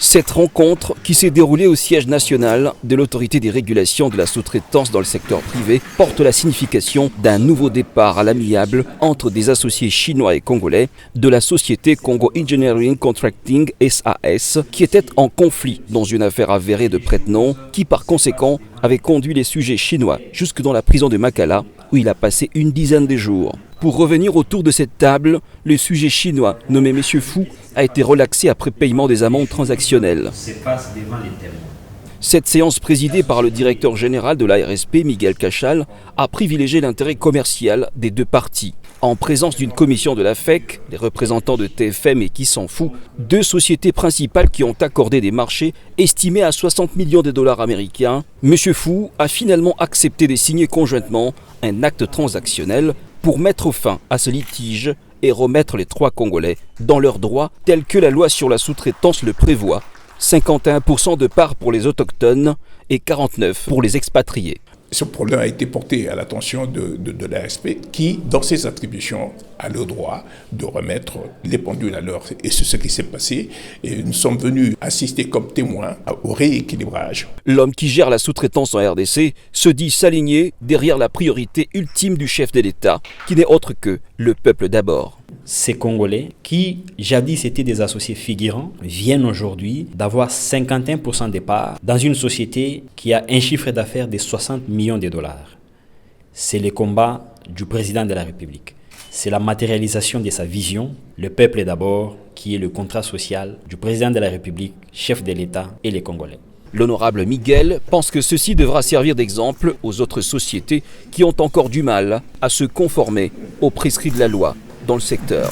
Cette rencontre, qui s'est déroulée au siège national de l'autorité des régulations de la sous-traitance dans le secteur privé, porte la signification d'un nouveau départ à l'amiable entre des associés chinois et congolais de la société Congo Engineering Contracting SAS, qui était en conflit dans une affaire avérée de prête-nom, qui par conséquent avait conduit les sujets chinois jusque dans la prison de Makala, où il a passé une dizaine de jours. Pour revenir autour de cette table, le sujet chinois, nommé M. Fu, a été relaxé après paiement des amendes transactionnelles. Cette séance présidée par le directeur général de l'ARSP, Miguel Cachal, a privilégié l'intérêt commercial des deux parties. En présence d'une commission de la FEC, des représentants de TFM et Qui s'en fout, deux sociétés principales qui ont accordé des marchés estimés à 60 millions de dollars américains, M. Fu a finalement accepté de signer conjointement un acte transactionnel pour mettre fin à ce litige et remettre les trois Congolais dans leurs droits tels que la loi sur la sous-traitance le prévoit, 51% de part pour les autochtones et 49% pour les expatriés. Ce problème a été porté à l'attention de l'ARSP qui, dans ses attributions, a le droit de remettre les pendules à l'heure. Et c'est ce qui s'est passé. Et nous sommes venus assister comme témoins au rééquilibrage. L'homme qui gère la sous-traitance en RDC se dit s'aligner derrière la priorité ultime du chef de l'État, qui n'est autre que le peuple d'abord. Ces Congolais, qui jadis étaient des associés figurants, viennent aujourd'hui d'avoir 51% des parts dans une société qui a un chiffre d'affaires de 60 millions de dollars. C'est le combat du président de la République. C'est la matérialisation de sa vision, le peuple d'abord, qui est le contrat social du président de la République, chef de l'État et les Congolais. L'honorable Miguel pense que ceci devra servir d'exemple aux autres sociétés qui ont encore du mal à se conformer aux prescrits de la loi dans le secteur.